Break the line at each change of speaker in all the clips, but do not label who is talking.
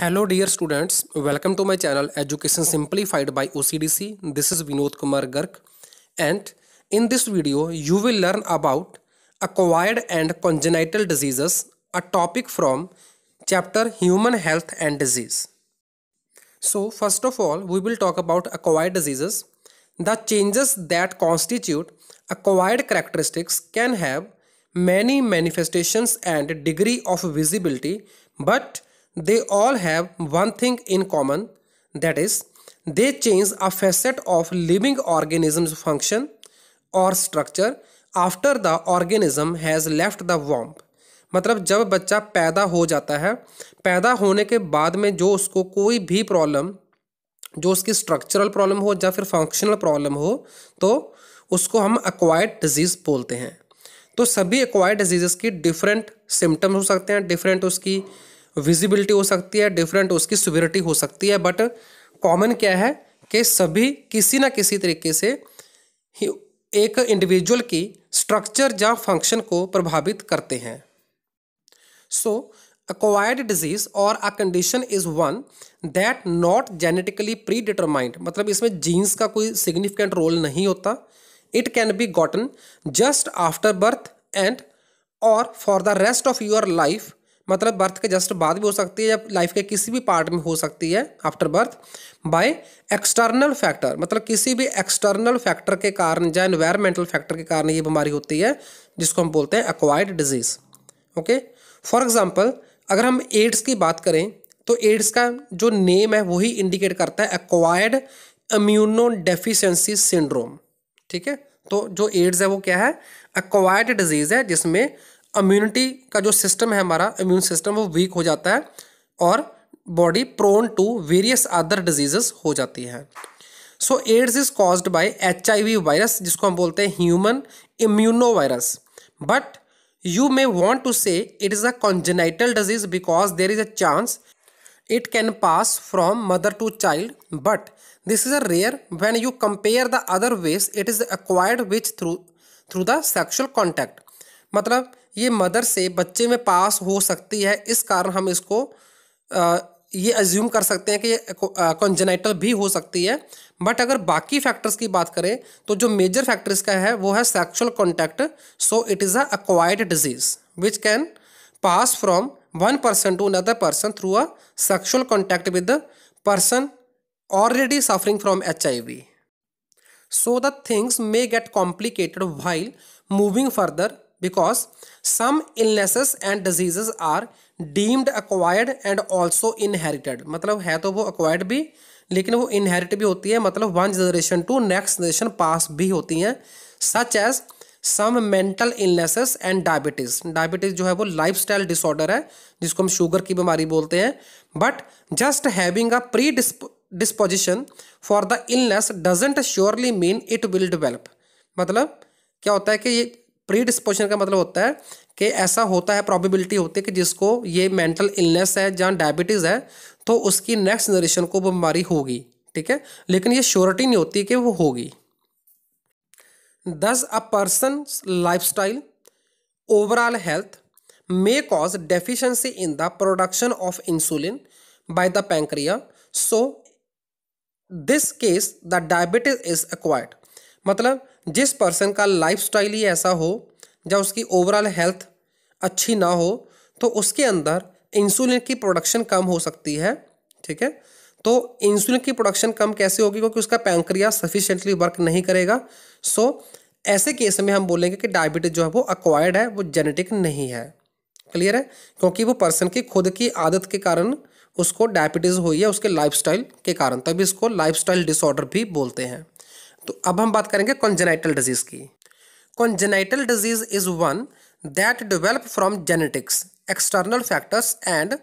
Hello dear students, welcome to my channel Education Simplified by OCDC. This is Vinod Kumar Garg, and in this video you will learn about acquired and congenital diseases, a topic from chapter Human Health and Disease. So first of all we will talk about acquired diseases. The changes that constitute acquired characteristics can have many manifestations and degree of visibility, but they all have one thing in common, that is, they change a facet of living organism's function or structure after the organism has left the womb. मतलब जब बच्चा पैदा हो जाता है, पैदा होने के बाद में जो उसको कोई भी प्रॉब्लम, जो उसकी स्ट्रक्चरल प्रॉब्लम हो या फिर फंक्शनल प्रॉब्लम हो, तो उसको हम एक्वायर्ड डिजीज़ बोलते हैं। तो सभी एक्वायर्ड डिजीज़ की डिफरेंट सिम्टम्स हो सकते हैं, डिफरेंट उसकी विजिबिलिटी हो सकती है, डिफरेंट उसकी सिवियरिटी हो सकती है, बट कॉमन क्या है कि सभी किसी ना किसी तरीके से एक इंडिविजुअल की स्ट्रक्चर या फंक्शन को प्रभावित करते हैं। सो acquired disease or a condition is one that not genetically predetermined, मतलब इसमें जीन्स का कोई सिग्निफिकेंट रोल नहीं होता। It can be gotten just after birth and or for the rest of your life, मतलब बर्थ के जस्ट बाद भी हो सकती है या लाइफ के किसी भी पार्ट में हो सकती है after birth, by external factor, मतलब किसी भी एक्सटर्नल फैक्टर के कारण या एनवायरमेंटल फैक्टर के कारण ये बीमारी होती है, जिसको हम बोलते हैं acquired disease. Okay, for example अगर हम एड्स की बात करें तो एड्स का जो नेम है वही इंडिकेट करता है एक्वायर्ड इम्यूनो डेफिशिएंसी सिंड्रोम। ठीक है, तो जो एड्स है वो क्या है, एक्वायर्ड डिजीज है जिसमें इम्यूनिटी का जो सिस्टम है, हमारा इम्यून सिस्टम, वो वीक हो जाता है और body prone to various other diseases हो जाती है। So AIDS is caused by HIV virus, जिसको हम बोलते हैं human immuno virus, but you may want to say it is a congenital disease because there is a chance it can pass from mother to child, but this is a rare when you compare the other ways it is acquired which through the sexual contact। मतलब ये mother से बच्चे में पास हो सकती है, इस कारण हम इसको ये अज्यूम कर सकते हैं कि ये कॉन्जेनाइटल भी हो सकती है। बट अगर बाकी फैक्टर्स की बात करें तो जो मेजर फैक्टर इसका है वो है sexual contact. So it is a acquired disease which can pass from one person to another person through a sexual contact with the person already suffering from HIV। So the things may get complicated while moving further because some illnesses and diseases are deemed acquired and also inherited। मतलब है तो वो acquired भी, लेकिन वो inherit भी होती है, मतलब one generation to next generation pass भी होती हैं, such as some mental illnesses and diabetes। diabetes जो है वो lifestyle disorder है जिसको हम शुगर की बीमारी बोलते हैं, but just having a predisposition for the illness doesn't surely mean it will develop। मतलब क्या होता है कि ये प्रीडिस्पोजिशन का मतलब होता है कि ऐसा होता है, प्रोबेबिलिटी होती है कि जिसको ये मेंटल इलनेस है, जहाँ डायबिटीज़ है, तो उसकी नेक्स्ट जनरेशन को वो बीमारी होगी। ठीक है, लेकिन ये श्योरिटी नहीं होती कि वो होगी। Thus a person's lifestyle, overall health may cause deficiency in the production of insulin by the pancreas, so this case the diabetes is acquired। मतलब जिस पर्सन का लाइफस्टाइल ही ऐसा हो या उसकी ओवरऑल हेल्थ अच्छी ना हो तो उसके अंदर इंसुलिन की प्रोडक्शन कम हो सकती है। ठीक है, तो इंसुलिन की प्रोडक्शन कम कैसे होगी, क्योंकि उसका पैंक्रियास सफिशिएंटली वर्क नहीं करेगा। सो ऐसे केस में हम बोलेंगे कि डायबिटीज जो है वो अक्वायर्ड है, वो जेनेटिक नहीं है। क्लियर है, क्योंकि वो पर्सन की खुद की आदत के कारण उसको डायबिटीज़ हुई है, उसके लाइफस्टाइल के कारण, तभी इसको लाइफस्टाइल डिसऑर्डर भी बोलते हैं। तो अब हम बात करेंगे कॉन्जेनाइटल डिजीज़ की। Congenital disease is one that develop from genetics, external factors and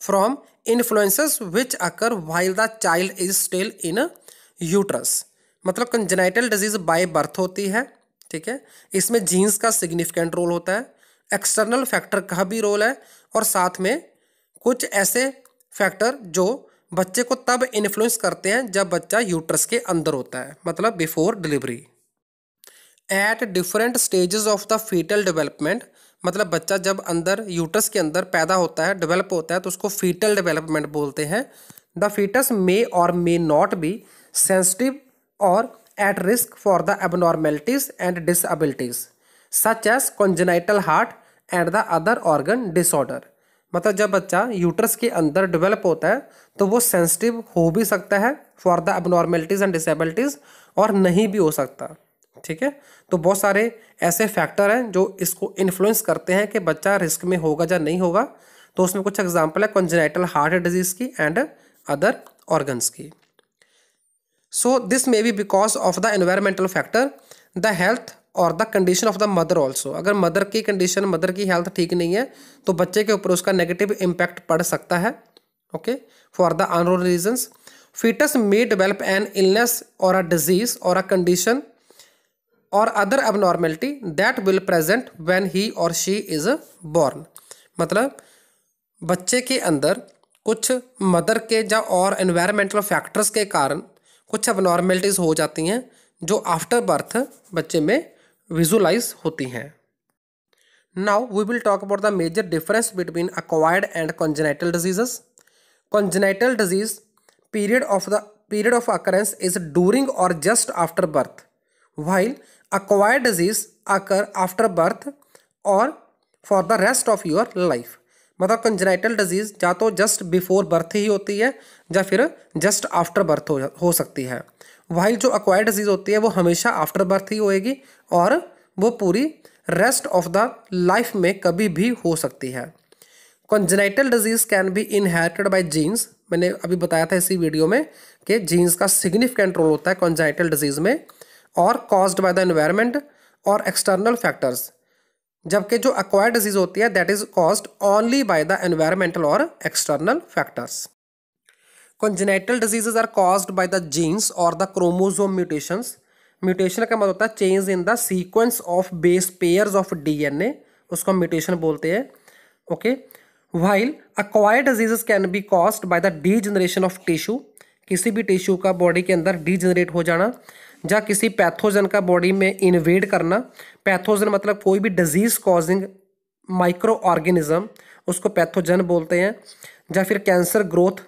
from influences which occur while the child is still in uterus. मतलब कॉन्जेनाइटल डिजीज़ बाय बर्थ होती है। ठीक है, इसमें जीन्स का सिग्निफिकेंट रोल होता है, एक्सटर्नल फैक्टर का भी रोल है, और साथ में कुछ ऐसे फैक्टर जो बच्चे को तब इन्फ्लुएंस करते हैं जब बच्चा यूट्रस के अंदर होता है, मतलब before delivery. At different stages of the foetal development मतलब बच्चा जब अंदर यूट्रस के अंदर पैदा होता है, डेवलप होता है, तो उसको फीटल डेवलपमेंट बोलते हैं। The foetus may or may not be sensitive or at risk for the abnormalities and disabilities such as congenital heart and the other organ disorder. मतलब जब बच्चा यूट्रस के अंदर डेवलप होता है तो वो सेंसिटिव हो भी सकता है for the abnormalities and disabilities, और नहीं भी हो सकता। ठीक है, तो बहुत सारे ऐसे फैक्टर हैं जो इसको इन्फ्लुएंस करते हैं कि बच्चा रिस्क में होगा या नहीं होगा। तो उसमें कुछ एग्जांपल है कॉन्जेनाइटल हार्ट डिजीज की एंड अदर ऑर्गन्स की। So this may be because of the environmental factor, the health और the condition of the mother also. अगर मदर की कंडीशन, मदर की हेल्थ ठीक नहीं है तो बच्चे के ऊपर उसका नेगेटिव इम्पैक्ट पड़ सकता है। Okay, for the unknown reasons fetus may develop an illness or a disease or a condition or other abnormality that will present when he or she is born। मतलब बच्चे के अंदर कुछ मदर के या और एनवायरमेंटल फैक्टर्स के कारण कुछ abnormalities हो जाती हैं जो आफ्टर बर्थ बच्चे में विजुलाइज होती हैं। Now we will talk about the major difference between acquired and congenital diseases। Congenital disease period of occurrence is during or just after birth, while acquired disease occur after birth or for the rest of your life। मतलब congenital disease या तो just before birth ही होती है या फिर just after birth हो सकती है, वाइल जो अक्वायर्ड डिजीज होती है वो हमेशा आफ्टर बर्थ ही होएगी और वो पूरी रेस्ट ऑफ द लाइफ में कभी भी हो सकती है। Congenital disease can be inherited by genes. मैंने अभी बताया था इसी वीडियो में कि जीन्स का सिग्निफिकेंट रोल होता है कॉन्जेनाइटल डिजीज में, और कॉज्ड बाय द एनवायरनमेंट और एक्सटर्नल फैक्टर्स। जबकि जो अक्वायर्ड डिजीज होती है that is caused only by the environmental और external factors. Congenital diseases are caused by the genes और द क्रोमोसोम म्यूटेशंस। म्यूटेशन का मतलब होता है change in the sequence of base pairs of DNA, उसको हम म्यूटेशन बोलते हैं। Okay, while acquired diseases can be caused by the degeneration of tissue, किसी भी टिश्यू का बॉडी के अंदर डीजनरेट हो जाना या किसी पैथोजन का बॉडी में इन्वेड करना। पैथोजन मतलब कोई भी डिजीज कॉजिंग माइक्रो ऑर्गेनिज्म, उसको पैथोजन बोलते हैं। या फिर कैंसर ग्रोथ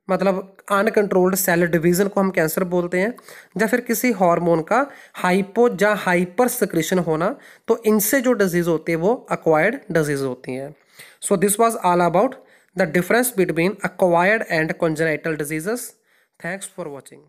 मतलब अनकंट्रोल्ड सेल डिवीजन को हम कैंसर बोलते हैं। या फिर किसी हार्मोन का हाइपो या हाइपर सिक्रेशन होना, तो इनसे जो डिजीज होती है वो अक्वायर्ड डिजीज होती हैं। So this was all about the difference between acquired and congenital diseases. Thanks for watching.